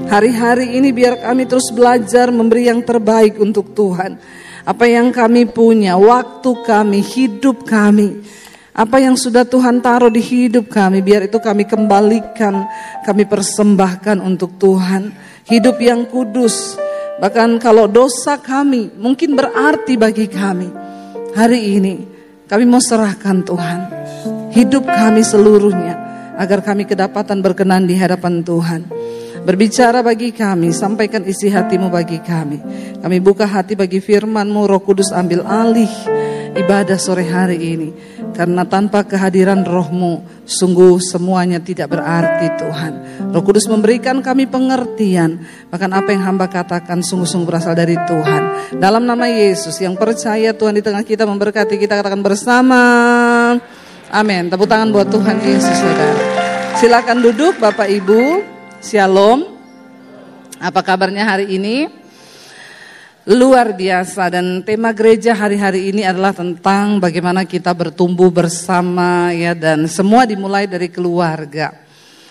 Hari-hari ini biar kami terus belajar memberi yang terbaik untuk Tuhan. Apa yang kami punya, waktu kami, hidup kami, apa yang sudah Tuhan taruh di hidup kami, biar itu kami kembalikan, kami persembahkan untuk Tuhan. Hidup yang kudus, bahkan kalau dosa kami mungkin berarti bagi kami, hari ini kami mau serahkan Tuhan hidup kami seluruhnya, agar kami kedapatan berkenan di hadapan Tuhan. Berbicara bagi kami, sampaikan isi hatimu bagi kami. Kami buka hati bagi firman-Mu, Roh Kudus ambil alih ibadah sore hari ini. Karena tanpa kehadiran Roh-Mu, sungguh semuanya tidak berarti Tuhan. Roh Kudus memberikan kami pengertian, bahkan apa yang hamba katakan sungguh-sungguh berasal dari Tuhan. Dalam nama Yesus, yang percaya Tuhan di tengah kita memberkati kita, katakan bersama. Amin. Tepuk tangan buat Tuhan Yesus, saudara. Silakan duduk Bapak Ibu. Shalom. Apa kabarnya hari ini? Luar biasa, dan tema gereja hari-hari ini adalah tentang bagaimana kita bertumbuh bersama ya, dan semua dimulai dari keluarga.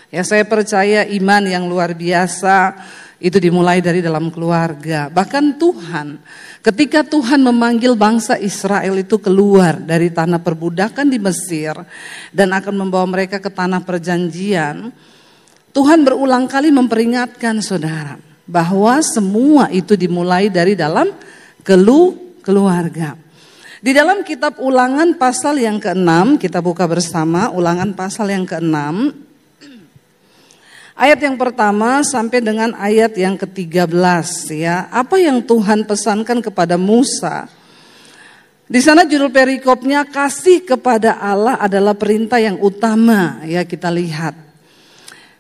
Ya, saya percaya iman yang luar biasa itu dimulai dari dalam keluarga. Bahkan Tuhan, ketika Tuhan memanggil bangsa Israel itu keluar dari tanah perbudakan di Mesir dan akan membawa mereka ke tanah perjanjian, Tuhan berulang kali memperingatkan saudara bahwa semua itu dimulai dari dalam keluarga. Di dalam kitab Ulangan pasal yang ke-6, kita buka bersama Ulangan pasal yang ke-6. Ayat yang pertama sampai dengan ayat yang ke-13 ya. Apa yang Tuhan pesankan kepada Musa? Di sana judul perikopnya, kasih kepada Allah adalah perintah yang utama ya, kita lihat.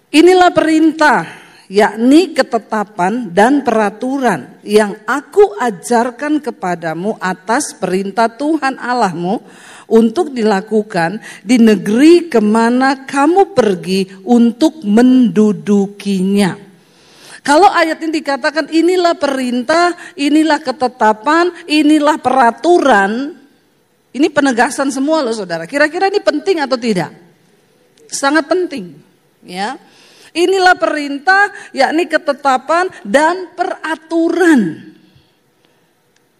Inilah perintah, yakni ketetapan dan peraturan yang aku ajarkan kepadamu atas perintah Tuhan Allahmu untuk dilakukan di negeri kemana kamu pergi untuk mendudukinya. Kalau ayat ini dikatakan inilah perintah, inilah ketetapan, inilah peraturan, ini penegasan semua loh saudara. Kira-kira ini penting atau tidak? Sangat penting ya. Inilah perintah, yakni ketetapan dan peraturan.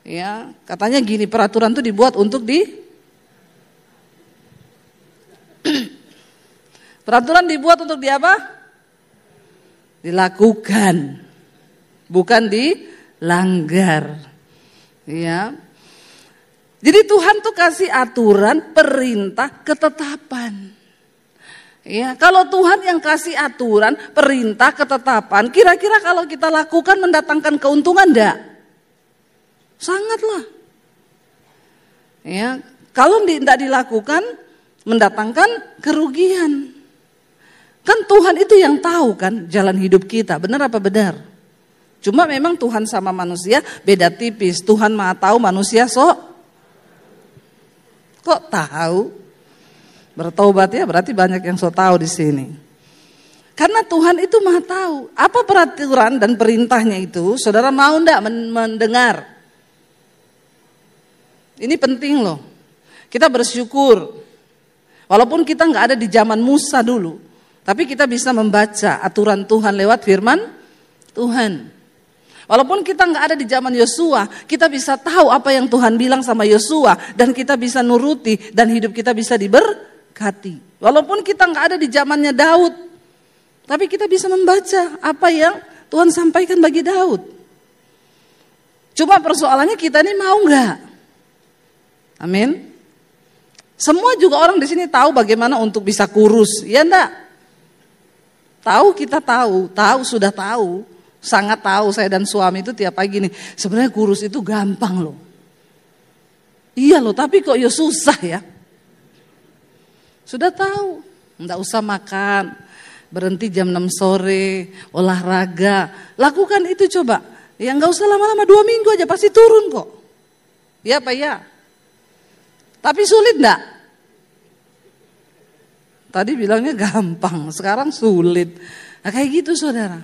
Ya, katanya gini, peraturan itu dibuat untuk peraturan dibuat untuk apa? Dilakukan, bukan dilanggar. Ya. Jadi Tuhan tuh kasih aturan, perintah, ketetapan. Ya, kalau Tuhan yang kasih aturan, perintah, ketetapan, kira-kira kalau kita lakukan mendatangkan keuntungan enggak? Sangatlah. Ya, kalau tidak dilakukan mendatangkan kerugian. Kan Tuhan itu yang tahu kan jalan hidup kita, benar apa benar? Cuma memang Tuhan sama manusia beda tipis. Tuhan Maha tahu, manusia kok tahu? Bertobat ya, berarti banyak yang so tahu di sini. Karena Tuhan itu Maha tahu. Apa peraturan dan perintahnya itu? Saudara mau enggak mendengar? Ini penting loh. Kita bersyukur. Walaupun kita enggak ada di zaman Musa dulu, tapi kita bisa membaca aturan Tuhan lewat firman Tuhan. Walaupun kita enggak ada di zaman Yosua, kita bisa tahu apa yang Tuhan bilang sama Yosua, dan kita bisa nuruti, dan hidup kita bisa diberkati. Walaupun kita nggak ada di zamannya Daud, tapi kita bisa membaca apa yang Tuhan sampaikan bagi Daud. Cuma persoalannya kita ini mau nggak? Amin. Semua juga orang di sini tahu bagaimana untuk bisa kurus, ya enggak? Tahu, kita tahu sudah tahu, sangat tahu. Saya dan suami itu tiap pagi nih, sebenarnya kurus itu gampang loh. Iya loh, tapi kok ya susah ya. Sudah tahu, enggak usah makan, berhenti jam 6 sore, olahraga, lakukan itu coba. Ya enggak usah lama-lama, 2 minggu aja pasti turun kok. Ya Pak ya. Tapi sulit enggak? Tadi bilangnya gampang, sekarang sulit. Nah kayak gitu saudara.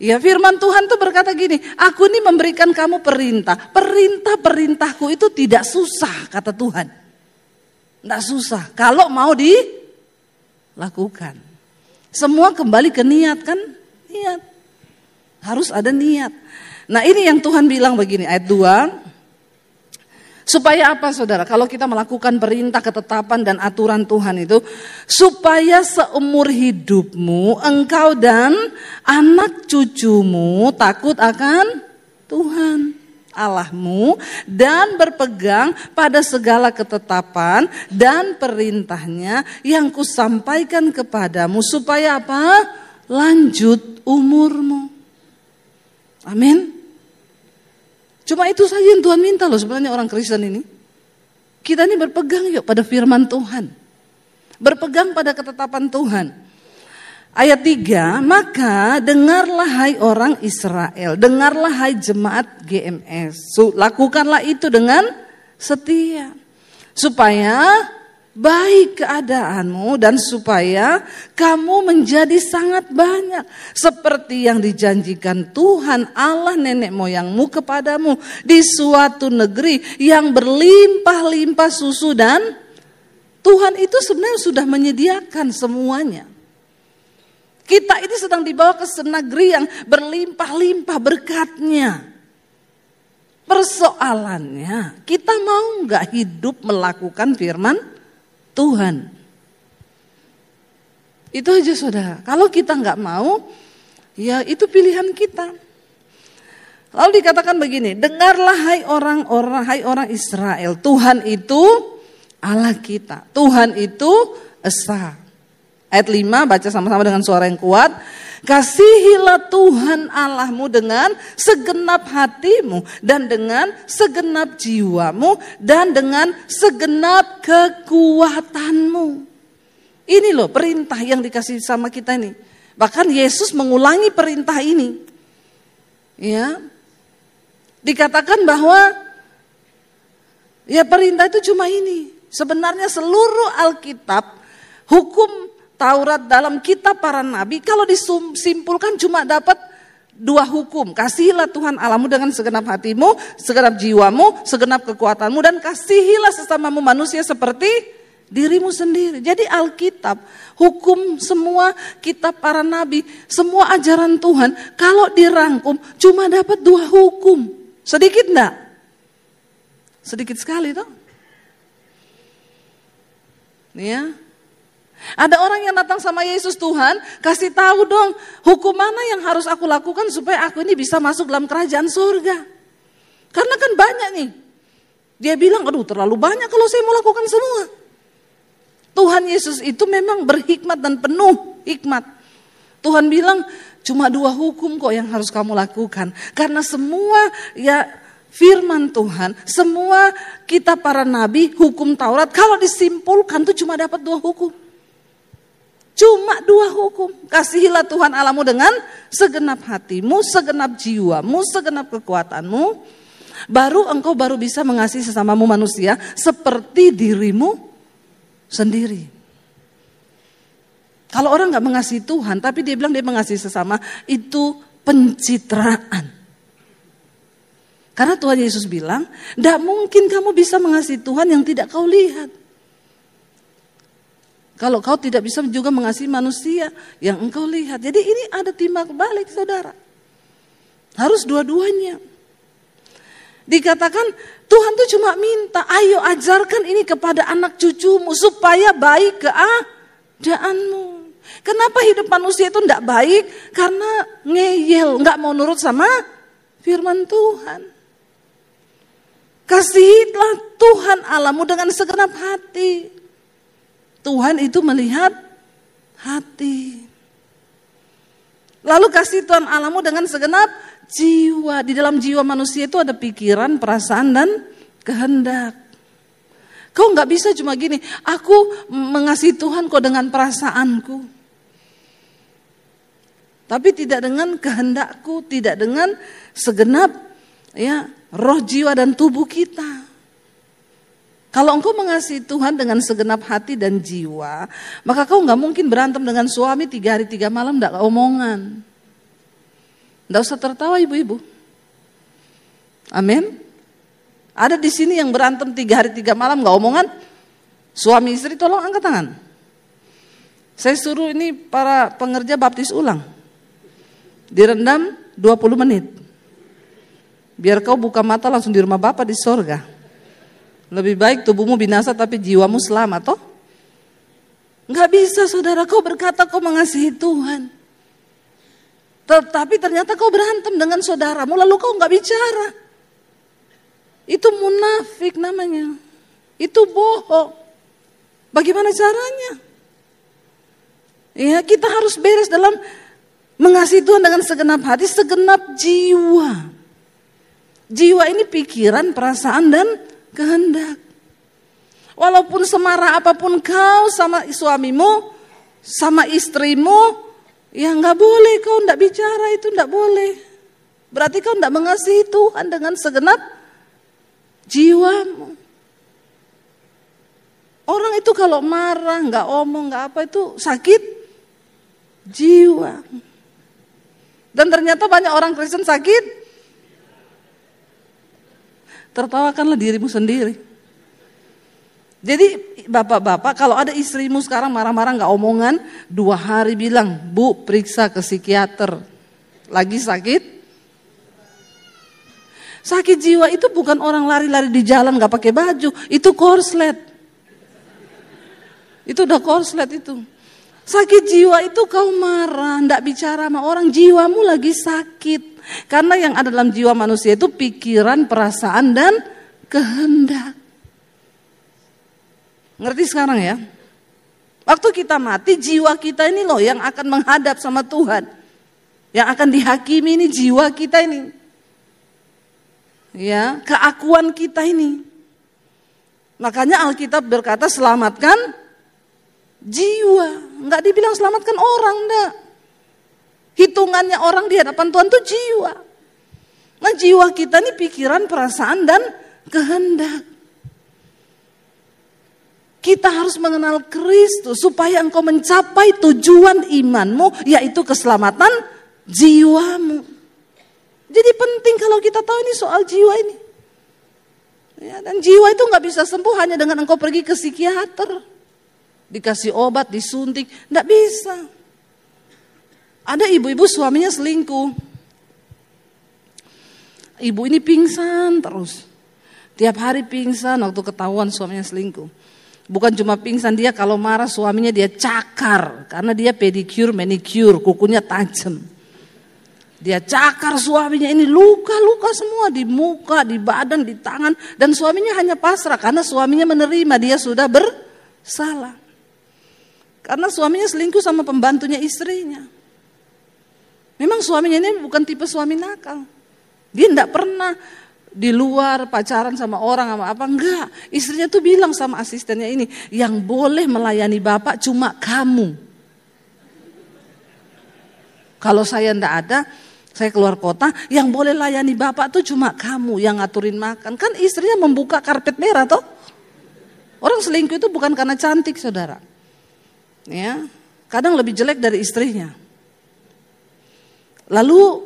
Ya firman Tuhan tuh berkata gini, aku ini memberikan kamu perintah. Perintah-perintahku itu tidak susah kata Tuhan. Tidak susah kalau mau dilakukan. Semua kembali ke niat kan? niat. Harus ada niat. Nah ini yang Tuhan bilang begini, ayat 2. Supaya apa saudara? Kalau kita melakukan perintah, ketetapan dan aturan Tuhan itu, supaya seumur hidupmu engkau dan anak cucumu takut akan Tuhan Allahmu dan berpegang pada segala ketetapan dan perintahnya yang kusampaikan kepadamu, supaya apa? Lanjut umurmu. Amin. Cuma itu saja yang Tuhan minta loh sebenarnya orang Kristen ini. Kita ini berpegang yuk pada firman Tuhan. Berpegang pada ketetapan Tuhan. Ayat 3, maka dengarlah hai orang Israel, dengarlah hai jemaat GMS. Lakukanlah itu dengan setia. Supaya baik keadaanmu dan supaya kamu menjadi sangat banyak. Seperti yang dijanjikan Tuhan Allah nenek moyangmu kepadamu di suatu negeri yang berlimpah-limpah susu dan Tuhan itu sebenarnya sudah menyediakan semuanya. Kita ini sedang dibawa ke negeri yang berlimpah-limpah berkatnya. Persoalannya, kita mau gak hidup melakukan firman Tuhan? Itu aja saudara. Kalau kita gak mau, ya itu pilihan kita. Lalu dikatakan begini, dengarlah hai orang Israel, Tuhan itu Allah kita. Tuhan itu Esa. Ayat 5 baca sama-sama dengan suara yang kuat. Kasihilah Tuhan Allahmu dengan segenap hatimu dan dengan segenap jiwamu dan dengan segenap kekuatanmu. Ini loh perintah yang dikasih sama kita ini. Bahkan Yesus mengulangi perintah ini. Ya. Dikatakan bahwa ya perintah itu cuma ini. Sebenarnya seluruh Alkitab, hukum Taurat dalam kitab para nabi, kalau disimpulkan cuma dapat 2 hukum. Kasihilah Tuhan Allahmu dengan segenap hatimu, segenap jiwamu, segenap kekuatanmu, dan kasihilah sesamamu manusia seperti dirimu sendiri. Jadi Alkitab, hukum semua kitab para nabi, semua ajaran Tuhan, kalau dirangkum cuma dapat 2 hukum. Sedikit enggak? Sedikit sekali toh. Ya. Ada orang yang datang sama Yesus, Tuhan kasih tahu dong hukum mana yang harus aku lakukan supaya aku ini bisa masuk dalam kerajaan surga. Karena kan banyak nih. Dia bilang aduh terlalu banyak kalau saya mau lakukan semua. Tuhan Yesus itu memang berhikmat dan penuh hikmat. Tuhan bilang cuma 2 hukum kok yang harus kamu lakukan. Karena semua ya firman Tuhan, semua kitab para nabi, hukum Taurat kalau disimpulkan tuh cuma dapat 2 hukum. Cuma 2 hukum. Kasihilah Tuhan Allahmu dengan segenap hatimu, segenap jiwamu, segenap kekuatanmu. Engkau baru bisa mengasihi sesamamu manusia seperti dirimu sendiri. Kalau orang gak mengasihi Tuhan, tapi dia bilang dia mengasihi sesama, itu pencitraan. Karena Tuhan Yesus bilang, gak mungkin kamu bisa mengasihi Tuhan yang tidak kau lihat. Kalau kau tidak bisa juga mengasihi manusia yang engkau lihat. Jadi ini ada timbal balik saudara. Harus dua-duanya. Dikatakan Tuhan tuh cuma minta, ayo ajarkan ini kepada anak cucumu supaya baik keadaanmu. Kenapa hidup manusia itu tidak baik? Karena ngeyel, nggak mau nurut sama firman Tuhan. Kasihilah Tuhan Allahmu dengan segenap hati. Tuhan itu melihat hati. Lalu kasih Tuhan Allahmu dengan segenap jiwa. Di dalam jiwa manusia itu ada pikiran, perasaan dan kehendak. Kau gak bisa cuma gini, aku mengasihi Tuhan kok dengan perasaanku. Tapi tidak dengan kehendakku, tidak dengan segenap ya roh, jiwa dan tubuh kita. Kalau engkau mengasihi Tuhan dengan segenap hati dan jiwa, maka kau gak mungkin berantem dengan suami 3 hari 3 malam gak omongan. Gak usah tertawa ibu-ibu. Amin. Ada di sini yang berantem 3 hari 3 malam gak omongan. Suami istri tolong angkat tangan. Saya suruh ini para pengerja baptis ulang. direndam 20 menit. Biar kau buka mata langsung di rumah Bapa di sorga. Lebih baik tubuhmu binasa tapi jiwamu selamat toh. Gak bisa saudara, kau berkata kau mengasihi Tuhan. Tetapi ternyata kau berantem dengan saudaramu lalu kau gak bicara. Itu munafik namanya. Itu bohong. Bagaimana caranya? Ya, kita harus beres dalam mengasihi Tuhan dengan segenap hati, segenap jiwa. Jiwa ini pikiran, perasaan, dan kehendak. Walaupun semarah apapun kau sama suamimu, sama istrimu, ya gak boleh kau gak bicara, itu gak boleh. Berarti kau gak mengasihi Tuhan dengan segenap jiwamu. Orang itu kalau marah, gak omong, gak apa, itu sakit jiwa. Dan ternyata banyak orang Kristen sakit. Tertawakanlah dirimu sendiri. Jadi bapak-bapak, kalau ada istrimu sekarang marah-marah gak omongan, 2 hari bilang, Bu periksa ke psikiater. Lagi sakit? Sakit jiwa itu bukan orang lari-lari di jalan gak pakai baju, itu korslet. Itu udah korslet itu. Sakit jiwa itu kau marah, gak bicara sama orang, jiwamu lagi sakit. Karena yang ada dalam jiwa manusia itu pikiran, perasaan, dan kehendak. Ngerti sekarang ya? Waktu kita mati, jiwa kita ini loh yang akan menghadap sama Tuhan. Yang akan dihakimi ini jiwa kita ini. Ya, keakuan kita ini. Makanya Alkitab berkata selamatkan jiwa. Enggak dibilang selamatkan orang, enggak. Hitungannya orang di hadapan Tuhan itu jiwa. Nah jiwa kita ini pikiran, perasaan, dan kehendak. Kita harus mengenal Kristus supaya engkau mencapai tujuan imanmu, yaitu keselamatan jiwamu. Jadi penting kalau kita tahu ini soal jiwa ini. Ya, dan jiwa itu gak bisa sembuh hanya dengan engkau pergi ke psikiater. Dikasih obat, disuntik, gak bisa. Ada ibu-ibu suaminya selingkuh. Ibu ini pingsan terus. Tiap hari pingsan waktu ketahuan suaminya selingkuh. Bukan cuma pingsan, dia kalau marah suaminya dia cakar. Karena dia pedicure, manicure, kukunya tajam. Dia cakar suaminya ini luka-luka semua di muka, di badan, di tangan. Dan suaminya hanya pasrah karena suaminya menerima dia sudah bersalah. Karena suaminya selingkuh sama pembantunya istrinya. Memang suaminya ini bukan tipe suami nakal. Dia enggak pernah di luar pacaran sama orang sama apa, enggak. Istrinya tuh bilang sama asistennya ini, yang boleh melayani bapak cuma kamu. Kalau saya enggak ada, saya keluar kota, yang boleh layani bapak tuh cuma kamu yang ngaturin makan. Kan istrinya membuka karpet merah toh. Orang selingkuh itu bukan karena cantik saudara. Ya, kadang lebih jelek dari istrinya. Lalu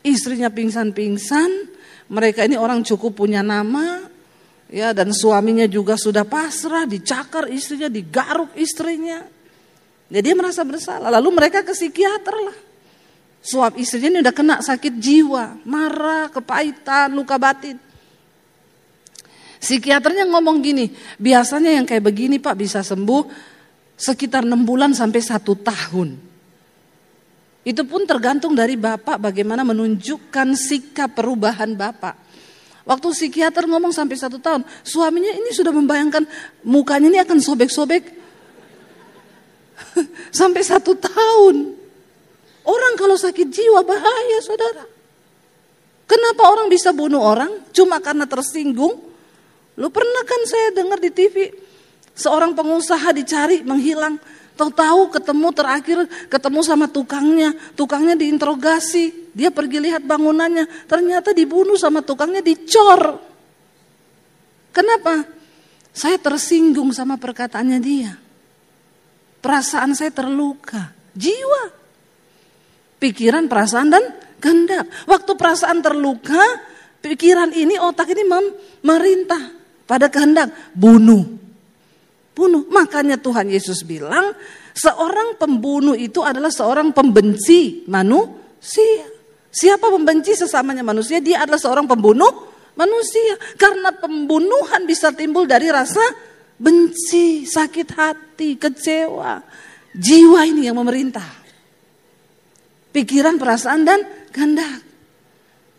istrinya pingsan-pingsan, mereka ini orang cukup punya nama, ya, dan suaminya juga sudah pasrah, dicakar istrinya, digaruk istrinya. Jadi dia merasa bersalah, lalu mereka ke psikiater lah. Suami istrinya ini udah kena sakit jiwa, marah, kepahitan, luka batin. Psikiaternya ngomong gini, biasanya yang kayak begini Pak bisa sembuh sekitar 6 bulan sampai 1 tahun. Itu pun tergantung dari Bapak bagaimana menunjukkan sikap perubahan Bapak. Waktu psikiater ngomong sampai 1 tahun, suaminya ini sudah membayangkan mukanya ini akan sobek-sobek sampai 1 tahun. Orang kalau sakit jiwa bahaya saudara. Kenapa orang bisa bunuh orang? Cuma karena tersinggung. Lu pernah kan saya dengar di TV, seorang pengusaha dicari menghilang. Tahu-tahu ketemu sama tukangnya diinterogasi, dia pergi lihat bangunannya, ternyata dibunuh sama tukangnya, dicor. Kenapa? Saya tersinggung sama perkataannya dia. Perasaan saya terluka, jiwa, pikiran, perasaan, dan kehendak. Waktu perasaan terluka, pikiran ini, otak ini merintah pada kehendak, bunuh. Makanya Tuhan Yesus bilang seorang pembunuh itu adalah seorang pembenci Siapa membenci sesamanya manusia, dia adalah seorang pembunuh manusia. Karena pembunuhan bisa timbul dari rasa benci, sakit hati, kecewa. Jiwa ini yang memerintah. Pikiran, perasaan, dan kehendak.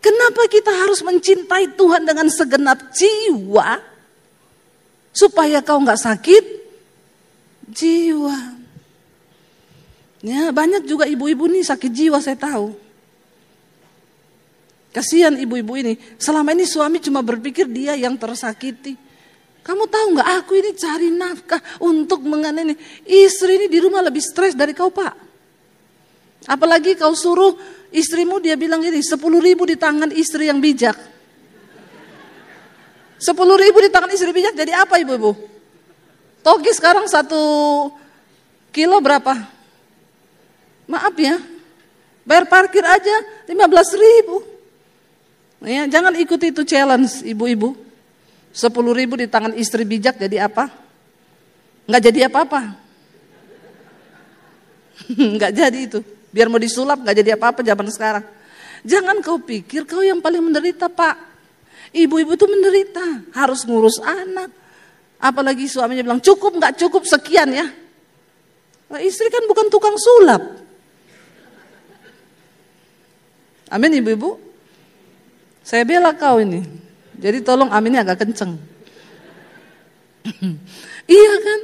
Kenapa kita harus mencintai Tuhan dengan segenap jiwa? Supaya kau gak sakit jiwa. Ya, banyak juga ibu-ibu nih sakit jiwa, saya tahu. Kasihan ibu-ibu ini. Selama ini suami cuma berpikir dia yang tersakiti. Kamu tahu gak, aku ini cari nafkah untuk mengenai istri ini di rumah lebih stres dari kau, Pak. Apalagi kau suruh istrimu, dia bilang gini, 10.000 di tangan istri yang bijak. 10.000 di tangan istri bijak jadi apa ibu-ibu? Togi sekarang 1 kilo berapa? Maaf ya, bayar parkir aja 15.000. Ya, jangan ikuti itu challenge ibu-ibu. 10.000 di tangan istri bijak jadi apa? Nggak jadi apa-apa. Nggak jadi itu. Biar mau disulap nggak jadi apa-apa zaman sekarang. Jangan kau pikir kau yang paling menderita, Pak. Ibu-ibu itu menderita, harus ngurus anak. Apalagi suaminya bilang cukup nggak cukup sekian ya. Nah, istri kan bukan tukang sulap. Amin ibu-ibu. Saya bela kau ini. Jadi tolong aminnya agak kenceng. Iya kan?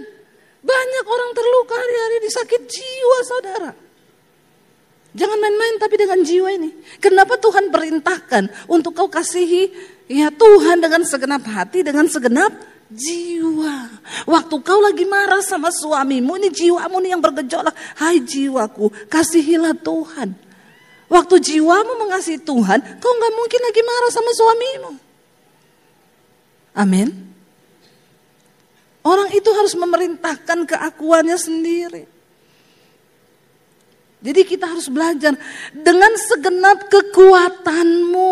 Banyak orang terluka hari-hari disakit jiwa, saudara. Jangan main-main tapi dengan jiwa ini. Kenapa Tuhan perintahkan untuk kau kasihi ya Tuhan dengan segenap hati, dengan segenap jiwa. Waktu kau lagi marah sama suamimu, ini jiwamu nih yang bergejolak. Hai jiwaku, kasihilah Tuhan. Waktu jiwamu mengasihi Tuhan, kau gak mungkin lagi marah sama suamimu. Amin. Orang itu harus memerintahkan keakuannya sendiri. Jadi kita harus belajar dengan segenap kekuatanmu.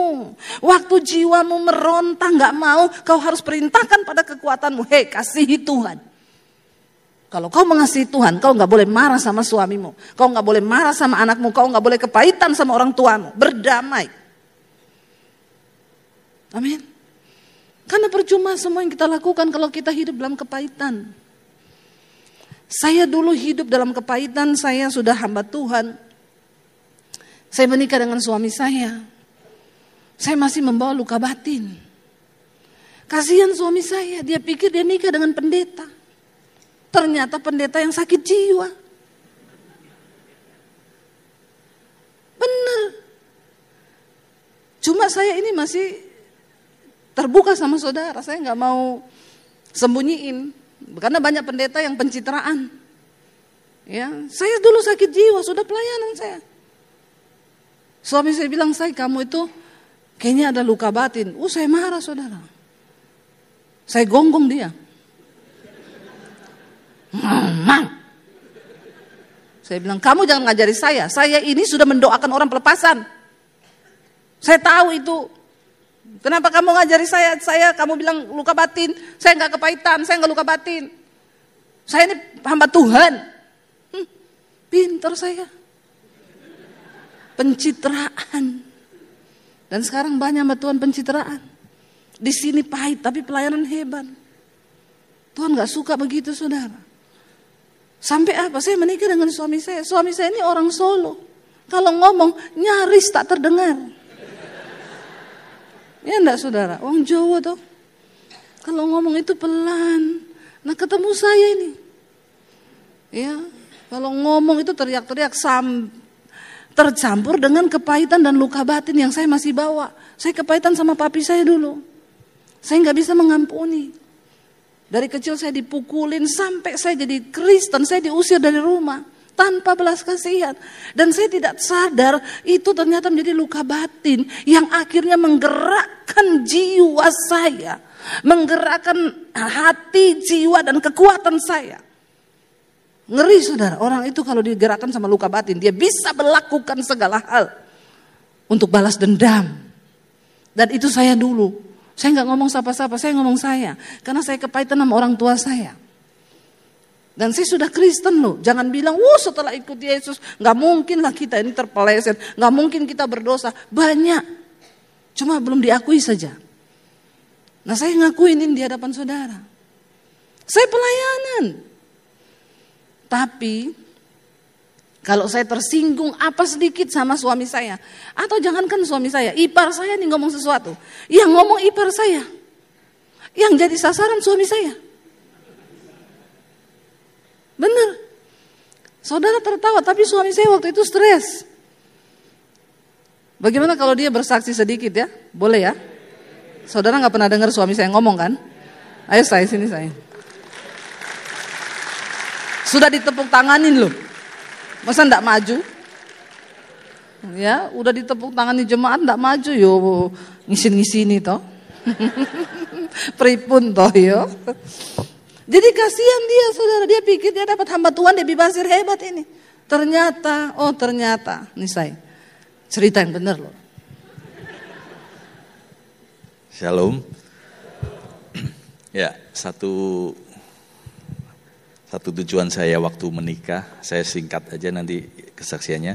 Waktu jiwamu meronta gak mau, kau harus perintahkan pada kekuatanmu. Hei, kasihi Tuhan. Kalau kau mengasihi Tuhan, kau gak boleh marah sama suamimu. Kau gak boleh marah sama anakmu. Kau gak boleh kepahitan sama orang tuamu. Berdamai. Amin. Karena percuma semua yang kita lakukan kalau kita hidup dalam kepahitan. Saya dulu hidup dalam kepahitan, saya sudah hamba Tuhan. Saya menikah dengan suami saya. Saya masih membawa luka batin. Kasihan suami saya, dia pikir dia nikah dengan pendeta. Ternyata pendeta yang sakit jiwa. Benar. Cuma saya ini masih terbuka sama saudara, saya gak mau sembunyiin. Karena banyak pendeta yang pencitraan. Ya, saya dulu sakit jiwa, sudah pelayanan saya. Suami saya bilang, "Say, kamu itu kayaknya ada luka batin." Saya marah, saudara. Saya gonggong dia. Mama. Saya bilang, "Kamu jangan ngajari saya. Saya ini sudah mendoakan orang pelepasan. Saya tahu itu. Kenapa kamu ngajari saya kamu bilang luka batin, saya nggak kepahitan, saya nggak luka batin. Saya ini hamba Tuhan." Pintar saya. Pencitraan. Dan sekarang banyak hamba Tuhan pencitraan. Di sini pahit tapi pelayanan hebat. Tuhan nggak suka begitu, saudara. Sampai apa? Saya menikah dengan suami saya. Suami saya ini orang Solo. Kalau ngomong nyaris tak terdengar. Ya enggak saudara, orang Jawa tuh. Kalau ngomong itu pelan. Nah ketemu saya ini. Ya, kalau ngomong itu teriak-teriak tercampur dengan kepahitan dan luka batin yang saya masih bawa. Saya kepahitan sama papi saya dulu. Saya nggak bisa mengampuni. Dari kecil saya dipukulin sampai saya jadi Kristen, saya diusir dari rumah. Tanpa belas kasihan. Dan saya tidak sadar itu ternyata menjadi luka batin yang akhirnya menggerakkan jiwa saya. Menggerakkan hati, jiwa dan kekuatan saya. Ngeri saudara, orang itu kalau digerakkan sama luka batin, dia bisa melakukan segala hal untuk balas dendam. Dan itu saya dulu. Saya gak ngomong siapa-siapa, saya ngomong saya. Karena saya kepahitan sama orang tua saya. Dan saya sudah Kristen loh, jangan bilang, setelah ikut Yesus, gak mungkin lah kita ini terpeleset, gak mungkin kita berdosa. Banyak, cuma belum diakui saja. Nah saya ngakuin ini di hadapan saudara. Saya pelayanan. Tapi, kalau saya tersinggung apa sedikit sama suami saya, atau jangankan suami saya, ipar saya nih ngomong sesuatu, yang ngomong ipar saya, yang jadi sasaran suami saya. Benar. Saudara tertawa, tapi suami saya waktu itu stres. Bagaimana kalau dia bersaksi sedikit ya? Boleh ya? Saudara gak pernah dengar suami saya ngomong kan? Ayo sini saya. Sudah ditepuk tanganin loh. Masa gak maju? Ya, udah ditepuk tangani jemaat gak maju yo. Ngisin-ngisini toh. Pripun toh yo. Jadi kasihan dia saudara, dia pikir dia dapat hamba Tuhan, dia bebasir hebat ini. Ternyata, nih saya cerita yang benar loh. Shalom. Ya, satu tujuan saya waktu menikah, saya singkat aja nanti kesaksiannya.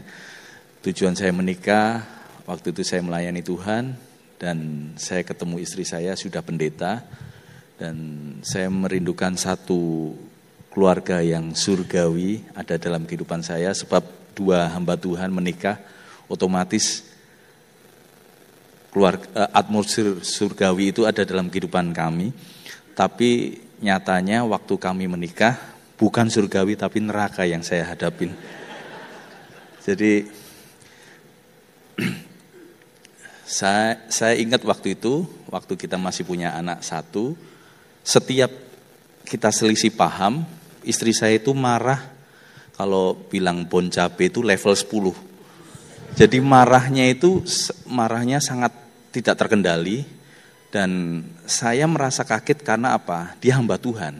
Tujuan saya menikah, waktu itu saya melayani Tuhan dan saya ketemu istri saya sudah pendeta. Dan saya merindukan satu keluarga yang surgawi ada dalam kehidupan saya. Sebab dua hamba Tuhan menikah, otomatis atmosfer surgawi itu ada dalam kehidupan kami. Tapi nyatanya waktu kami menikah, bukan surgawi tapi neraka yang saya hadapin. Jadi saya ingat waktu itu, waktu kita masih punya anak satu, setiap kita selisih paham, istri saya itu marah kalau bilang bon cabe itu level 10. Jadi marahnya sangat tidak terkendali dan saya merasa kaget karena apa? Dia hamba Tuhan.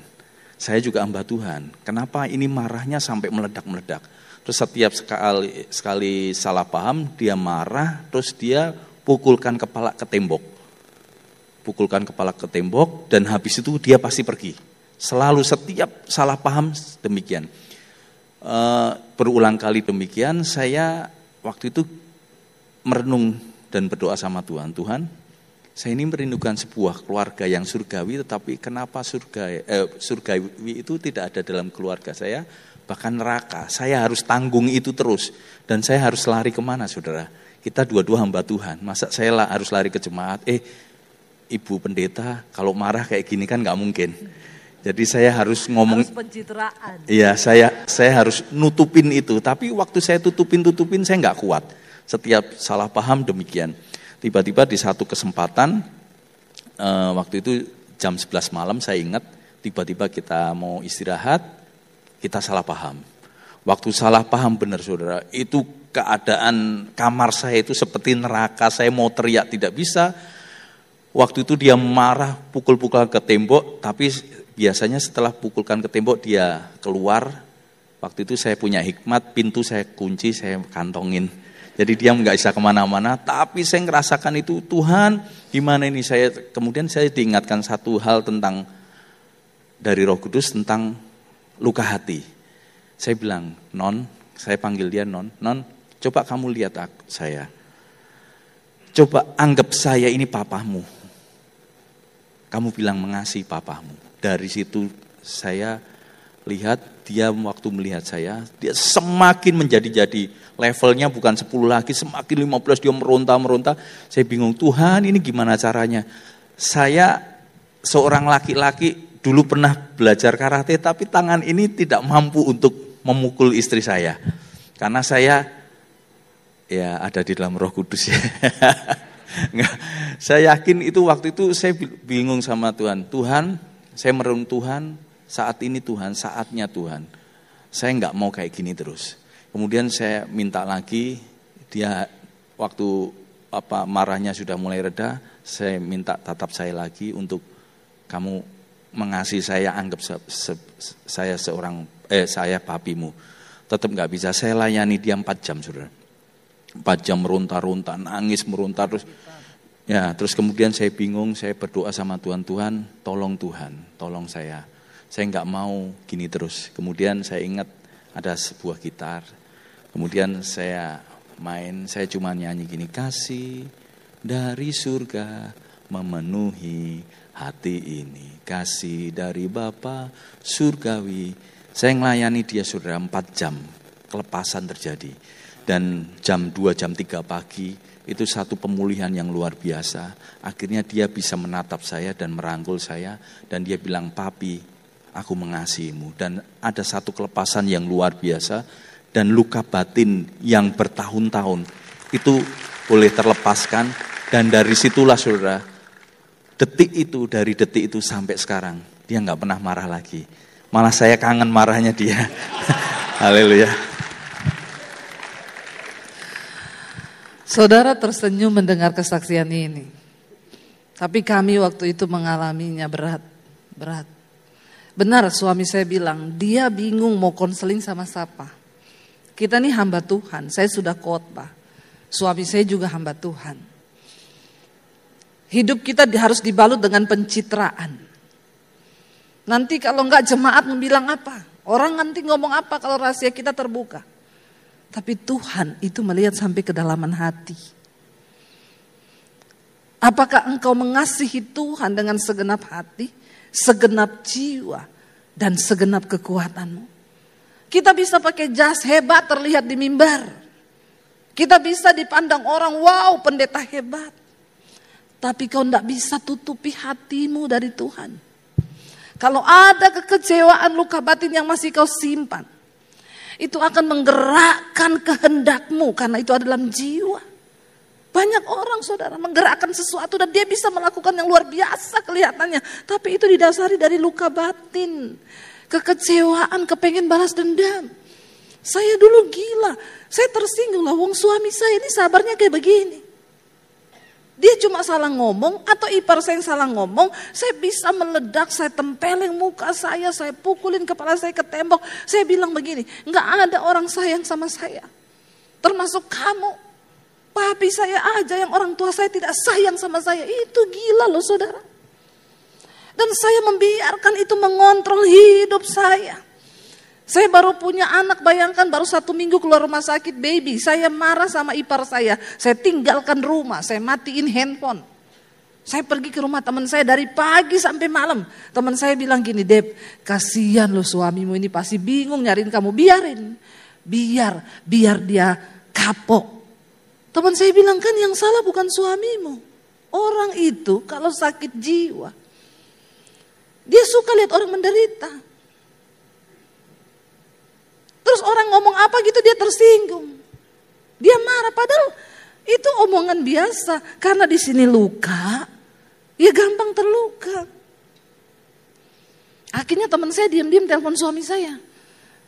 Saya juga hamba Tuhan. Kenapa ini marahnya sampai meledak-meledak? Terus setiap sekali salah paham, dia marah, terus dia pukulkan kepala ke tembok. Dan habis itu dia pasti pergi. Selalu setiap salah paham demikian. Berulang kali demikian, saya waktu itu merenung dan berdoa sama Tuhan. Tuhan, saya ini merindukan sebuah keluarga yang surgawi, tetapi kenapa surgawi itu tidak ada dalam keluarga saya, bahkan neraka. Saya harus tanggung itu terus. Dan saya harus lari kemana saudara? Kita dua-dua hamba Tuhan. Masa saya harus lari ke jemaat? Ibu pendeta kalau marah kayak gini kan gak mungkin. Jadi saya harus ngomong. Harus pencitraan. Iya, saya harus nutupin itu. Tapi waktu saya tutupin saya gak kuat. Setiap salah paham demikian. Tiba-tiba di satu kesempatan, waktu itu jam 11 malam saya ingat. Tiba-tiba kita mau istirahat, kita salah paham. Waktu salah paham benar saudara, itu keadaan kamar saya itu seperti neraka. Saya mau teriak tidak bisa. Waktu itu dia marah, pukul-pukul ke tembok, tapi biasanya setelah pukulkan ke tembok dia keluar. Waktu itu saya punya hikmat, pintu saya kunci, saya kantongin. Jadi dia nggak bisa kemana-mana, tapi saya ngerasakan itu, Tuhan gimana ini kemudian saya diingatkan satu hal tentang, dari Roh Kudus tentang luka hati. Saya bilang, Non, saya panggil dia Non, coba kamu lihat saya. Coba anggap saya ini papamu. Kamu bilang mengasihi papamu. Dari situ saya lihat dia waktu melihat saya, dia semakin menjadi levelnya bukan 10 lagi, semakin 15 dia meronta. Saya bingung, Tuhan ini gimana caranya? Saya seorang laki-laki dulu pernah belajar karate, tapi tangan ini tidak mampu untuk memukul istri saya. Karena saya ya ada di dalam Roh Kudus ya. Nggak, saya yakin itu waktu itu saya bingung sama Tuhan. Tuhan, saya merenung Tuhan, saat ini Tuhan, saatnya Tuhan. Saya nggak mau kayak gini terus. Kemudian saya minta lagi, dia waktu marahnya sudah mulai reda, saya minta tatap saya lagi untuk kamu mengasihi saya, anggap saya saya papimu. Tetap nggak bisa, saya layani dia 4 jam saudara. 4 jam meronta-ronta, nangis meronta terus. Ya, terus kemudian saya bingung, saya berdoa sama Tuhan, tolong saya. Saya nggak mau gini terus. Kemudian saya ingat ada sebuah gitar. Kemudian saya main, saya cuma nyanyi gini. Kasih dari surga memenuhi hati ini. Kasih dari Bapa surgawi. Saya melayani dia saudara 4 jam. Kelepasan terjadi. Dan jam 2, jam 3 pagi itu satu pemulihan yang luar biasa. Akhirnya dia bisa menatap saya dan merangkul saya. Dan dia bilang, papi, aku mengasihimu. Dan ada satu kelepasan yang luar biasa. Dan luka batin yang bertahun-tahun itu boleh terlepaskan. Dan dari situlah saudara, dari detik itu sampai sekarang, dia gak pernah marah lagi. Malah saya kangen marahnya dia. Haleluya. Saudara tersenyum mendengar kesaksian ini. Tapi kami waktu itu mengalaminya berat. Benar suami saya bilang, dia bingung mau konseling sama siapa. Kita nih hamba Tuhan, saya sudah khotbah. Suami saya juga hamba Tuhan. Hidup kita harus dibalut dengan pencitraan. Nanti kalau enggak jemaat bilang apa? Orang nanti ngomong apa kalau rahasia kita terbuka? Tapi Tuhan itu melihat sampai kedalaman hati. Apakah engkau mengasihi Tuhan dengan segenap hati, segenap jiwa, dan segenap kekuatanmu? Kita bisa pakai jas hebat terlihat di mimbar. Kita bisa dipandang orang, wow pendeta hebat. Tapi kau tidak bisa tutupi hatimu dari Tuhan. Kalau ada kekecewaan, luka batin yang masih kau simpan, itu akan menggerakkan kehendakmu karena itu adalah dalam jiwa. Banyak orang saudara menggerakkan sesuatu dan dia bisa melakukan yang luar biasa kelihatannya. Tapi itu didasari dari luka batin. Kekecewaan, kepengen balas dendam. Saya dulu gila, saya tersinggung lah. Wong suami saya ini sabarnya kayak begini. Dia cuma salah ngomong atau ipar saya yang salah ngomong, saya bisa meledak, saya tempeleng muka saya pukulin kepala saya ke tembok. Saya bilang begini, nggak ada orang sayang sama saya. Termasuk kamu. Papi saya aja yang orang tua saya tidak sayang sama saya. Itu gila loh saudara. Dan saya membiarkan itu mengontrol hidup saya. Saya baru punya anak, bayangkan baru 1 minggu keluar rumah sakit baby. Saya marah sama ipar saya tinggalkan rumah, saya matiin handphone. Saya pergi ke rumah teman saya dari pagi sampai malam. Teman saya bilang gini, Deb, kasihan loh suamimu ini pasti bingung nyariin kamu. Biarin, biar dia kapok. Teman saya bilang kan yang salah bukan suamimu. Orang itu kalau sakit jiwa, dia suka lihat orang menderita. Terus orang ngomong apa gitu dia tersinggung. Dia marah padahal itu omongan biasa. Karena di sini luka, ya gampang terluka. Akhirnya teman saya diam-diam telepon suami saya.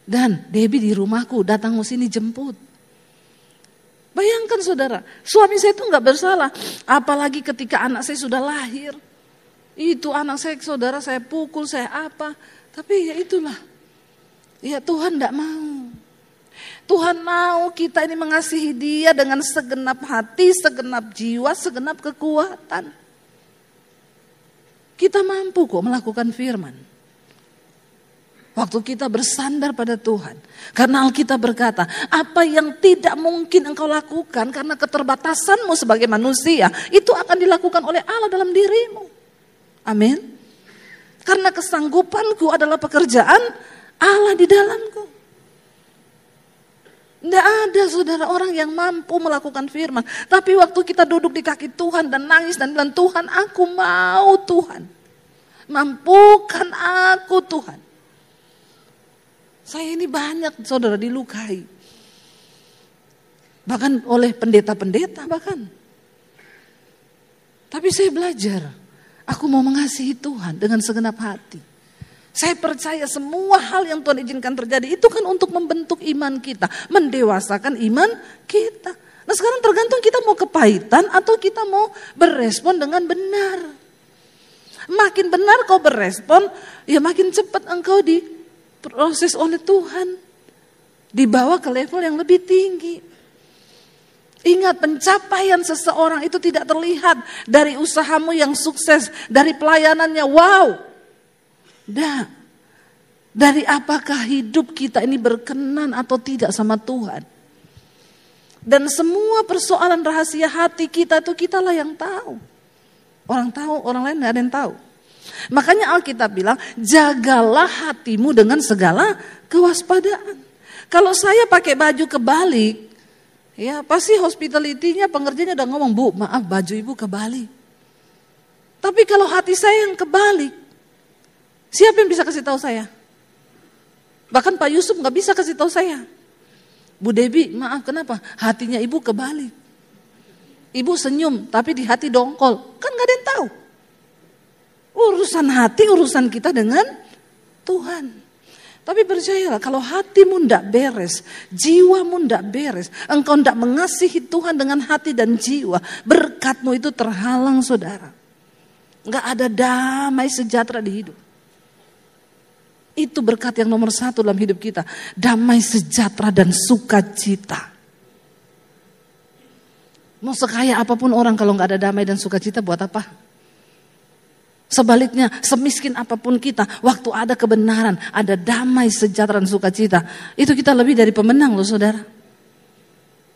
Dan Debbie di rumahku, datang ke sini jemput. Bayangkan saudara, suami saya itu nggak bersalah. Apalagi ketika anak saya sudah lahir. Itu anak saya saudara saya pukul, saya apa. Tapi ya itulah. Ya Tuhan tidak mau. Tuhan mau kita ini mengasihi dia dengan segenap hati, segenap jiwa, segenap kekuatan. Kita mampu kok melakukan firman. Waktu kita bersandar pada Tuhan. Karena Alkitab berkata, apa yang tidak mungkin engkau lakukan karena keterbatasanmu sebagai manusia, itu akan dilakukan oleh Allah dalam dirimu. Amin. Karena kesanggupanku adalah pekerjaan Allah di dalamku. Tidak ada saudara orang yang mampu melakukan firman. Tapi waktu kita duduk di kaki Tuhan dan nangis dan bilang, Tuhan aku mau Tuhan. Mampukan aku Tuhan. Saya ini banyak saudara dilukai. Bahkan oleh pendeta-pendeta bahkan. Tapi saya belajar. Aku mau mengasihi Tuhan dengan segenap hati. Saya percaya semua hal yang Tuhan izinkan terjadi itu kan untuk membentuk iman kita, mendewasakan iman kita. Nah sekarang tergantung kita mau kepahitan atau kita mau berespon dengan benar. Makin benar kau berespon, ya makin cepat engkau diproses oleh Tuhan. Dibawa ke level yang lebih tinggi. Ingat pencapaian seseorang itu tidak terlihat dari usahamu yang sukses, dari pelayanannya wow. Dah, Dari apakah hidup kita ini berkenan atau tidak sama Tuhan. Dan semua persoalan rahasia hati kita itu kitalah yang tahu. Orang tahu, orang lain gak ada yang tahu. Makanya Alkitab bilang, jagalah hatimu dengan segala kewaspadaan. Kalau saya pakai baju kebalik, ya pasti hospitality-nya, pengerjanya udah ngomong, Bu maaf baju ibu kebalik. Tapi kalau hati saya yang kebalik, siapa yang bisa kasih tahu saya? Bahkan Pak Yusuf gak bisa kasih tahu saya. Bu Debi, maaf kenapa? Hatinya ibu kebalik. Ibu senyum, tapi di hati dongkol. Kan gak ada yang tahu. Urusan hati, urusan kita dengan Tuhan. Tapi percayalah, kalau hatimu ndak beres, jiwamu ndak beres, engkau ndak mengasihi Tuhan dengan hati dan jiwa, berkatmu itu terhalang saudara. Gak ada damai sejahtera di hidup. Itu berkat yang nomor 1 dalam hidup kita. Damai sejahtera dan sukacita. Mau sekaya apapun orang kalau gak ada damai dan sukacita buat apa? Sebaliknya, semiskin apapun kita, waktu ada kebenaran, ada damai sejahtera dan sukacita, itu kita lebih dari pemenang loh saudara.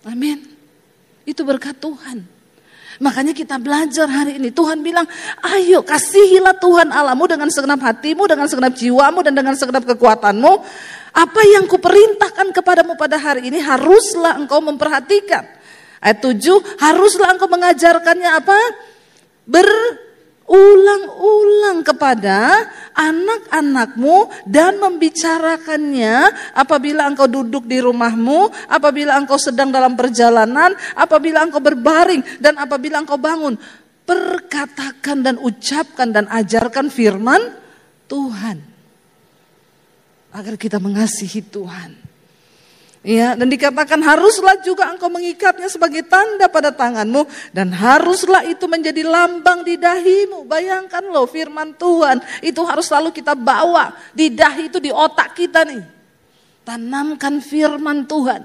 Amin. Itu berkat Tuhan. Makanya kita belajar hari ini. Tuhan bilang, ayo kasihilah Tuhan Allahmu dengan segenap hatimu, dengan segenap jiwamu, dan dengan segenap kekuatanmu. Apa yang kuperintahkan kepadamu pada hari ini haruslah engkau memperhatikan. Ayat 7, haruslah engkau mengajarkannya apa? Berulang-ulang kepada anak-anakmu dan membicarakannya apabila engkau duduk di rumahmu, apabila engkau sedang dalam perjalanan, apabila engkau berbaring, dan apabila engkau bangun. Perkatakan dan ucapkan dan ajarkan firman Tuhan. Agar kita mengasihi Tuhan. Ya, dan dikatakan haruslah juga engkau mengikatnya sebagai tanda pada tanganmu dan haruslah itu menjadi lambang di dahimu. Bayangkan loh firman Tuhan itu harus selalu kita bawa di dahi, itu di otak kita nih. Tanamkan firman Tuhan.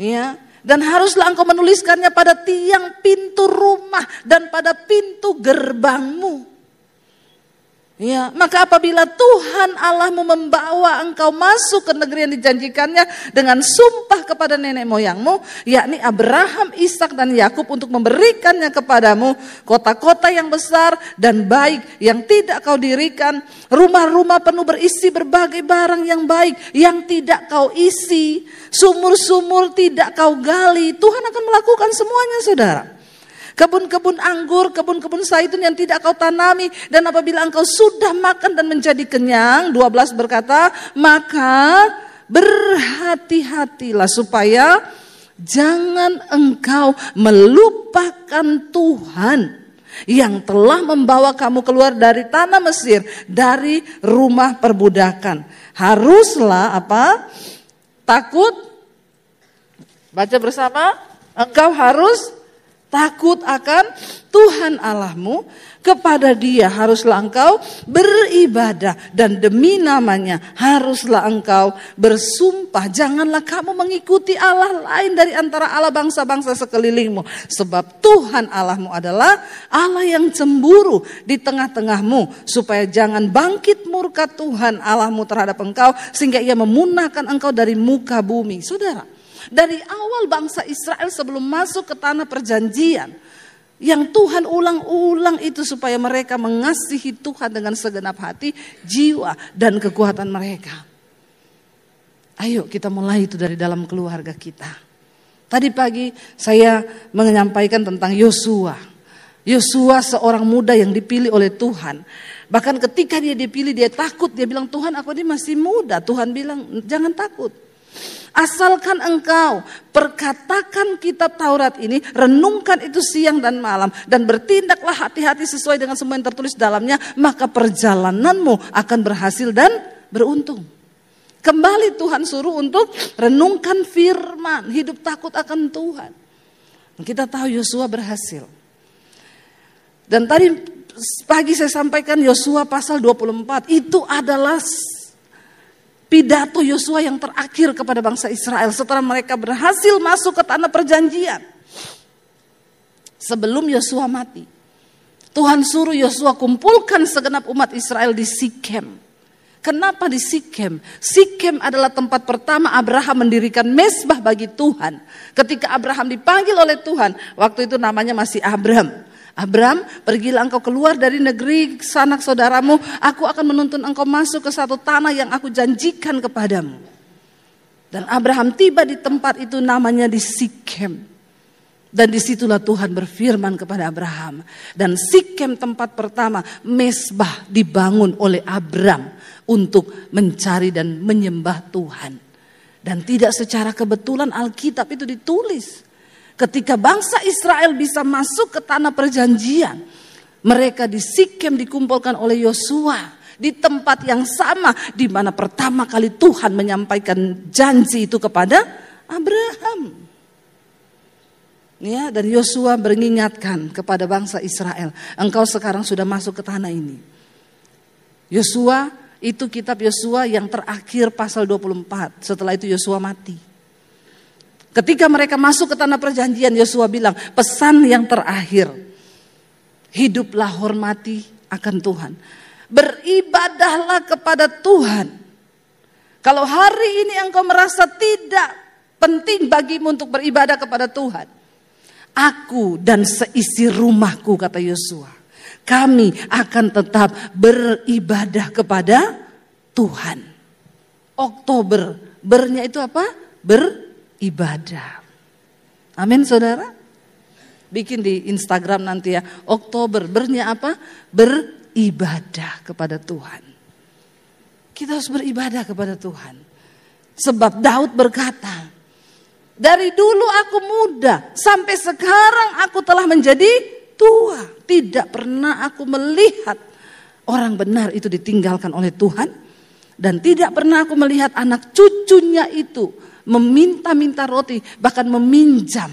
Ya, dan haruslah engkau menuliskannya pada tiang pintu rumah dan pada pintu gerbangmu. Ya, maka apabila Tuhan Allahmu membawa engkau masuk ke negeri yang dijanjikannya dengan sumpah kepada nenek moyangmu, yakni Abraham, Ishak dan Yakub, untuk memberikannya kepadamu kota-kota yang besar dan baik yang tidak kau dirikan, rumah-rumah penuh berisi berbagai barang yang baik yang tidak kau isi, sumur-sumur tidak kau gali. Tuhan akan melakukan semuanya saudara. Kebun-kebun anggur, kebun-kebun zaitun yang tidak kau tanami. Dan apabila engkau sudah makan dan menjadi kenyang, 12 berkata, maka berhati-hatilah supaya jangan engkau melupakan Tuhan yang telah membawa kamu keluar dari tanah Mesir, dari rumah perbudakan. Haruslah apa? Takut. Baca bersama. Engkau harus takut akan Tuhan Allahmu, kepada Dia haruslah engkau beribadah dan demi namanya haruslah engkau bersumpah. Janganlah kamu mengikuti Allah lain dari antara Allah bangsa-bangsa sekelilingmu, sebab Tuhan Allahmu adalah Allah yang cemburu di tengah-tengahmu, supaya jangan bangkit murka Tuhan Allahmu terhadap engkau sehingga Ia memunahkan engkau dari muka bumi. Saudara, dari awal bangsa Israel sebelum masuk ke tanah perjanjian, yang Tuhan ulang-ulang itu supaya mereka mengasihi Tuhan dengan segenap hati, jiwa, dan kekuatan mereka. Ayo kita mulai itu dari dalam keluarga kita. Tadi pagi saya menyampaikan tentang Yosua. Yosua seorang muda yang dipilih oleh Tuhan. Bahkan ketika dia dipilih dia takut, dia bilang, Tuhan aku ini masih muda. Tuhan bilang jangan takut. Asalkan engkau perkatakan kitab Taurat ini, renungkan itu siang dan malam, dan bertindaklah hati-hati sesuai dengan semua yang tertulis dalamnya, maka perjalananmu akan berhasil dan beruntung. Kembali Tuhan suruh untuk renungkan firman, hidup takut akan Tuhan. Kita tahu Yosua berhasil. Dan tadi pagi saya sampaikan Yosua pasal 24, itu adalah pidato Yosua yang terakhir kepada bangsa Israel setelah mereka berhasil masuk ke tanah perjanjian. Sebelum Yosua mati, Tuhan suruh Yosua kumpulkan segenap umat Israel di Sikem. Kenapa di Sikem? Sikem adalah tempat pertama Abraham mendirikan mezbah bagi Tuhan. Ketika Abraham dipanggil oleh Tuhan, waktu itu namanya masih Abram. Abram, pergilah engkau keluar dari negeri sanak saudaramu, aku akan menuntun engkau masuk ke satu tanah yang aku janjikan kepadamu. Dan Abraham tiba di tempat itu namanya di Sikem. Dan disitulah Tuhan berfirman kepada Abraham. Dan Sikem tempat pertama mezbah dibangun oleh Abram untuk mencari dan menyembah Tuhan. Dan tidak secara kebetulan Alkitab itu ditulis. Ketika bangsa Israel bisa masuk ke tanah perjanjian, mereka di Sikem dikumpulkan oleh Yosua. Di tempat yang sama di mana pertama kali Tuhan menyampaikan janji itu kepada Abraham. Ya, dan Yosua mengingatkan kepada bangsa Israel, engkau sekarang sudah masuk ke tanah ini. Yosua, itu kitab Yosua yang terakhir pasal 24. Setelah itu Yosua mati. Ketika mereka masuk ke tanah perjanjian, Yosua bilang, pesan yang terakhir, hiduplah hormati akan Tuhan. Beribadahlah kepada Tuhan. Kalau hari ini engkau merasa tidak penting bagimu untuk beribadah kepada Tuhan, aku dan seisi rumahku, kata Yosua, kami akan tetap beribadah kepada Tuhan. Oktober, bernya itu apa? Beribadah. Amin saudara. Bikin di Instagram nanti ya. Oktober, bernya apa? Beribadah kepada Tuhan. Kita harus beribadah kepada Tuhan. Sebab Daud berkata, dari dulu aku muda, sampai sekarang aku telah menjadi tua. Tidak pernah aku melihat orang benar itu ditinggalkan oleh Tuhan. Dan tidak pernah aku melihat anak cucunya itu meminta-minta roti, bahkan meminjam.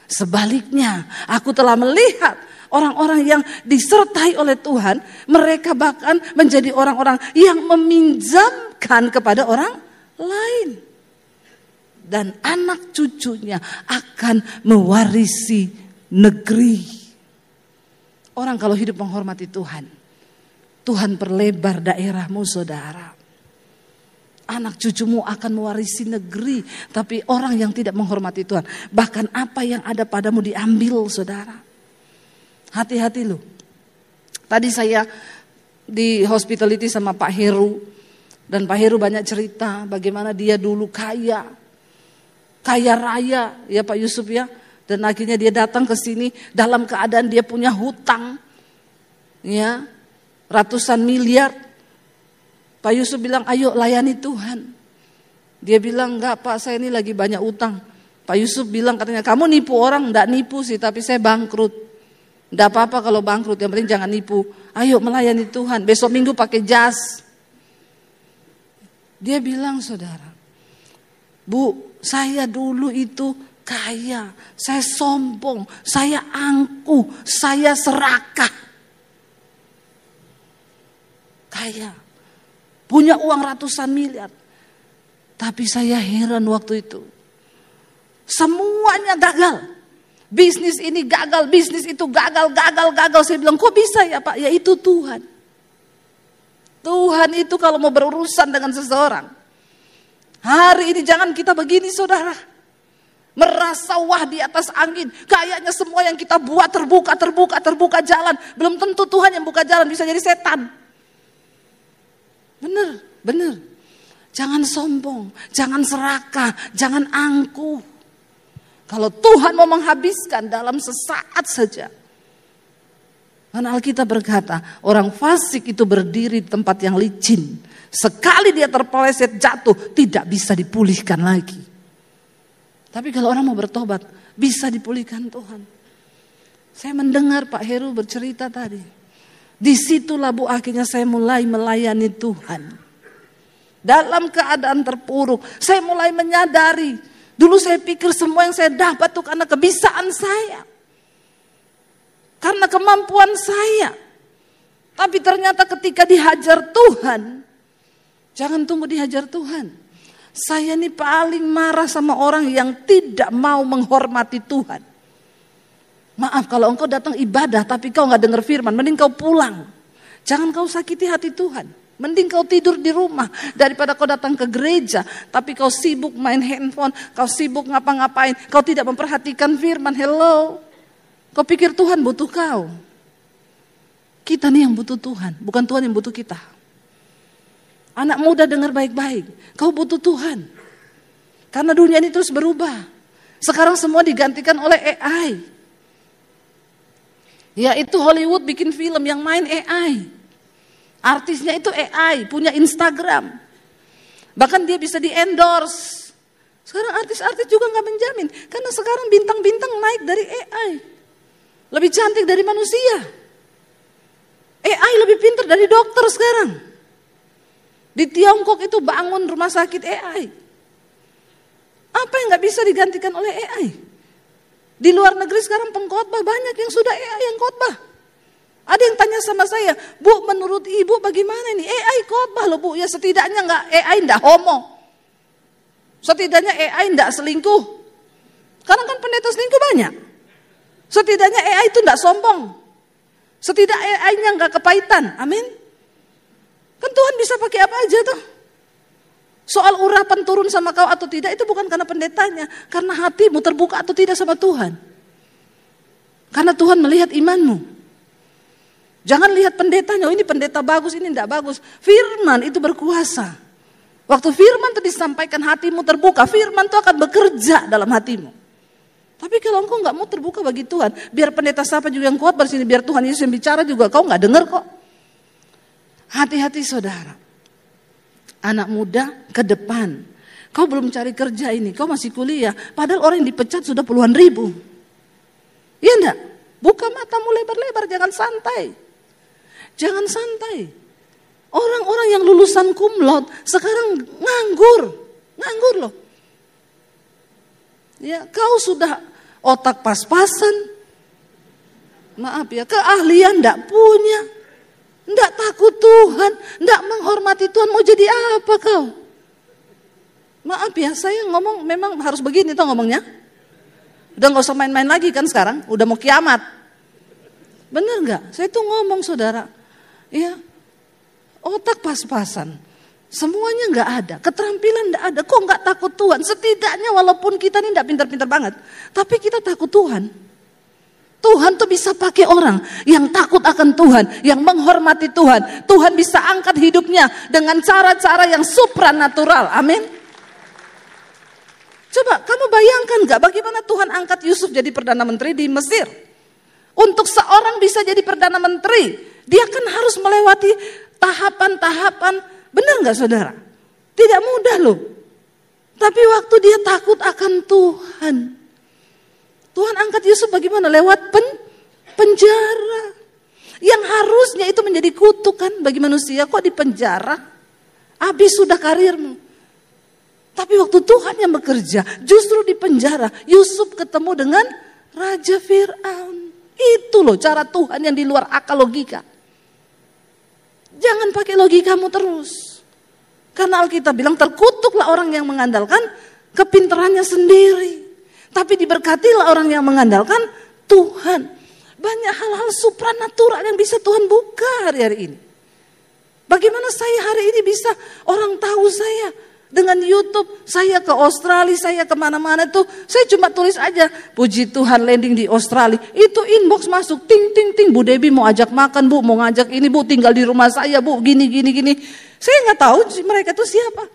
Sebaliknya, aku telah melihat orang-orang yang disertai oleh Tuhan, mereka bahkan menjadi orang-orang yang meminjamkan kepada orang lain. Dan anak cucunya akan mewarisi negeri. Orang kalau hidup menghormati Tuhan, Tuhan perlebar daerahmu saudara. Anak cucumu akan mewarisi negeri. Tapi orang yang tidak menghormati Tuhan, bahkan apa yang ada padamu diambil saudara. Hati-hati loh. Tadi saya di hospitality sama Pak Heru. Dan Pak Heru banyak cerita bagaimana dia dulu kaya raya ya Pak Yusuf ya. Dan akhirnya dia datang ke sini dalam keadaan dia punya hutang ya ratusan miliar. Pak Yusuf bilang, ayo layani Tuhan. Dia bilang, enggak Pak, saya ini lagi banyak utang. Pak Yusuf bilang katanya, kamu nipu orang, enggak nipu sih, tapi saya bangkrut. Enggak apa-apa kalau bangkrut, yang penting jangan nipu. Ayo melayani Tuhan, besok minggu pakai jas. Dia bilang, saudara, Bu, saya dulu itu kaya, saya sombong, saya angkuh, saya serakah. Kaya, punya uang ratusan miliar. Tapi saya heran waktu itu. Semuanya gagal. Bisnis ini gagal, bisnis itu gagal. Saya bilang, kok bisa ya Pak? Ya itu Tuhan. Tuhan itu kalau mau berurusan dengan seseorang. Hari ini jangan kita begini saudara. Merasa wah di atas angin. Kayaknya semua yang kita buat terbuka jalan. Belum tentu Tuhan yang buka jalan, bisa jadi setan. Bener. Jangan sombong, jangan serakah, jangan angkuh. Kalau Tuhan mau menghabiskan dalam sesaat saja. Karena Alkitab berkata, orang fasik itu berdiri di tempat yang licin. Sekali dia terpeleset jatuh, tidak bisa dipulihkan lagi. Tapi kalau orang mau bertobat, bisa dipulihkan Tuhan. Saya mendengar Pak Heru bercerita tadi. Disitulah Bu akhirnya saya mulai melayani Tuhan. Dalam keadaan terpuruk, saya mulai menyadari. Dulu saya pikir semua yang saya dapat itu karena kebisaan saya. Karena kemampuan saya. Tapi ternyata ketika dihajar Tuhan, jangan tunggu dihajar Tuhan. Saya ini paling marah sama orang yang tidak mau menghormati Tuhan. Maaf kalau engkau datang ibadah tapi kau gak dengar firman, mending kau pulang. Jangan kau sakiti hati Tuhan. Mending kau tidur di rumah daripada kau datang ke gereja, tapi kau sibuk main handphone, kau sibuk ngapa-ngapain, kau tidak memperhatikan firman. Hello, kau pikir Tuhan butuh kau? Kita nih yang butuh Tuhan, bukan Tuhan yang butuh kita. Anak muda dengar baik-baik, kau butuh Tuhan. Karena dunia ini terus berubah. Sekarang semua digantikan oleh AI. Yaitu Hollywood bikin film yang main AI. Artisnya itu AI, punya Instagram. Bahkan dia bisa di-endorse. Sekarang artis-artis juga gak menjamin. Karena sekarang bintang-bintang naik dari AI. Lebih cantik dari manusia. AI lebih pintar dari dokter sekarang. Di Tiongkok itu bangun rumah sakit AI. Apa yang gak bisa digantikan oleh AI? Di luar negeri sekarang pengkhotbah banyak yang sudah AI yang khotbah. Ada yang tanya sama saya, Bu, menurut ibu bagaimana ini? AI khotbah loh Bu, ya setidaknya AI enggak homo. Setidaknya AI enggak selingkuh. Karena kan pendeta selingkuh banyak. Setidaknya AI itu enggak sombong. Setidaknya AI-nya enggak kepahitan, amin. Kan Tuhan bisa pakai apa aja tuh. Soal urapan turun sama kau atau tidak itu bukan karena pendetanya. Karena hatimu terbuka atau tidak sama Tuhan. Karena Tuhan melihat imanmu. Jangan lihat pendetanya, oh ini pendeta bagus, ini tidak bagus. Firman itu berkuasa. Waktu firman itu disampaikan hatimu terbuka, firman itu akan bekerja dalam hatimu. Tapi kalau engkau nggak mau terbuka bagi Tuhan, biar pendeta siapa juga yang kuat bersini, biar Tuhan Yesus yang bicara juga, kau nggak dengar kok. Hati-hati saudara. Anak muda ke depan. Kau belum cari kerja ini, kau masih kuliah. Padahal orang yang dipecat sudah puluhan ribu. Iya enggak? Buka matamu lebar-lebar, jangan santai. Jangan santai. Orang-orang yang lulusan cum laude sekarang nganggur loh. Ya, kau sudah otak pas-pasan. Maaf ya, keahlian ndak punya. Ndak takut Tuhan, ndak menghormati Tuhan, mau jadi apa kau? Maaf ya, saya ngomong memang harus begini toh ngomongnya. Udah gak usah main-main lagi kan sekarang, udah mau kiamat. Bener gak? Saya tuh ngomong saudara. Ya, otak pas-pasan, semuanya nggak ada, keterampilan nggak ada, kok nggak takut Tuhan? Setidaknya walaupun kita ini nggak pintar-pintar banget, tapi kita takut Tuhan. Tuhan tuh bisa pakai orang yang takut akan Tuhan, yang menghormati Tuhan. Tuhan bisa angkat hidupnya dengan cara-cara yang supranatural. Amin. Coba kamu bayangkan nggak bagaimana Tuhan angkat Yusuf jadi Perdana Menteri di Mesir? Untuk seorang bisa jadi Perdana Menteri, dia kan harus melewati tahapan-tahapan. Benar nggak saudara? Tidak mudah loh. Tapi waktu dia takut akan Tuhan, Tuhan angkat Yusuf bagaimana? Lewat penjara. Yang harusnya itu menjadi kutukan bagi manusia. Kok di penjara? Habis sudah karirmu. Tapi waktu Tuhan yang bekerja, justru di penjara, Yusuf ketemu dengan Raja Fir'aun. Itu loh cara Tuhan yang di luar akal logika. Jangan pakai logikamu terus. Karena Alkitab bilang terkutuklah orang yang mengandalkan kepintarannya sendiri. Tapi diberkatilah orang yang mengandalkan Tuhan. Banyak hal-hal supranatural yang bisa Tuhan buka hari-hari ini. Bagaimana saya hari ini bisa orang tahu saya dengan YouTube, saya ke Australia, saya kemana-mana tuh, saya cuma tulis aja, puji Tuhan landing di Australia, itu inbox masuk, ting ting ting, Bu Debbie mau ajak makan Bu, mau ngajak ini Bu, tinggal di rumah saya Bu, gini. Saya nggak tahu mereka itu siapa.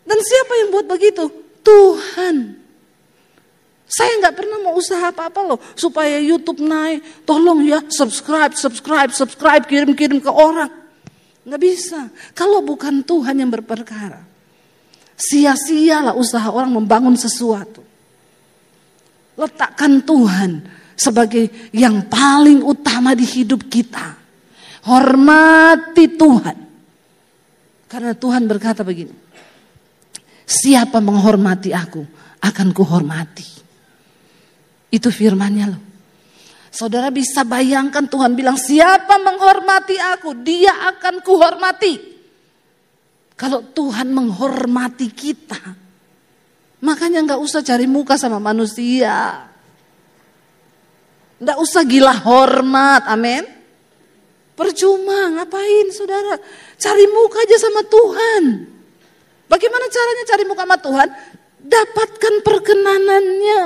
Dan siapa yang buat begitu? Tuhan. Saya nggak pernah mau usaha apa-apa loh, supaya YouTube naik, tolong ya subscribe, kirim ke orang. Nggak bisa, kalau bukan Tuhan yang berperkara. Sia-sialah usaha orang membangun sesuatu. Letakkan Tuhan sebagai yang paling utama di hidup kita. Hormati Tuhan. Karena Tuhan berkata begini, siapa menghormati aku, akan kuhormati. Itu firman-Nya loh. Saudara bisa bayangkan Tuhan bilang, siapa menghormati aku, dia akan kuhormati. Kalau Tuhan menghormati kita, makanya gak usah cari muka sama manusia. Gak usah gila hormat, amin. Percuma, ngapain saudara? Cari muka aja sama Tuhan. Bagaimana caranya cari muka sama Tuhan? Dapatkan perkenanannya.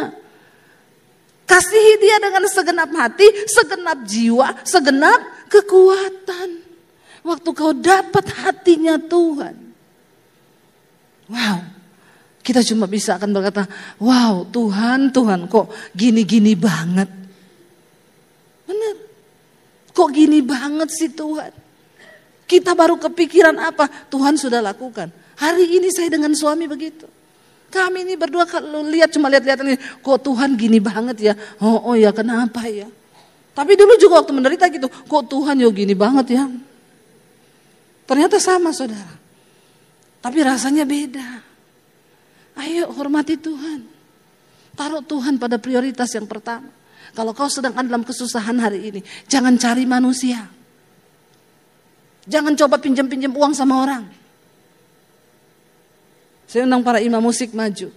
Kasihi dia dengan segenap hati, segenap jiwa, segenap kekuatan. Waktu kau dapat hatinya Tuhan. Wow, kita cuma bisa akan berkata, wow Tuhan kok gini-gini banget. Benar, kok gini banget sih Tuhan. Kita baru kepikiran apa, Tuhan sudah lakukan. Hari ini saya dengan suami begitu. Kami ini berdua kalau lihat cuma lihat-lihat ini, kok Tuhan gini banget ya. Oh ya kenapa ya. Tapi dulu juga waktu menderita gitu, kok Tuhan yo gini banget ya. Ternyata sama saudara. Tapi rasanya beda. Ayo hormati Tuhan. Taruh Tuhan pada prioritas yang pertama. Kalau kau sedang ada dalam kesusahan hari ini, jangan cari manusia. Jangan coba pinjam-pinjam uang sama orang. Saya undang para imam musik maju.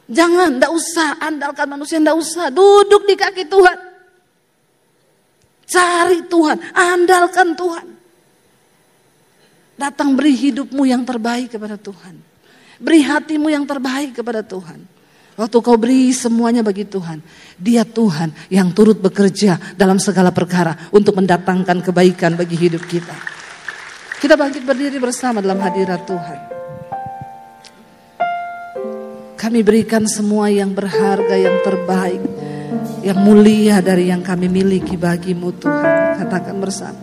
Jangan, enggak usah andalkan manusia, enggak usah. Duduk di kaki Tuhan. Cari Tuhan, andalkan Tuhan. Datang beri hidupmu yang terbaik kepada Tuhan. Beri hatimu yang terbaik kepada Tuhan. Waktu kau beri semuanya bagi Tuhan, Dia Tuhan yang turut bekerja dalam segala perkara untuk mendatangkan kebaikan bagi hidup kita. Kita bangkit berdiri bersama dalam hadirat Tuhan. Kami berikan semua yang berharga, yang terbaik, yang mulia dari yang kami miliki bagimu Tuhan. Katakan bersama.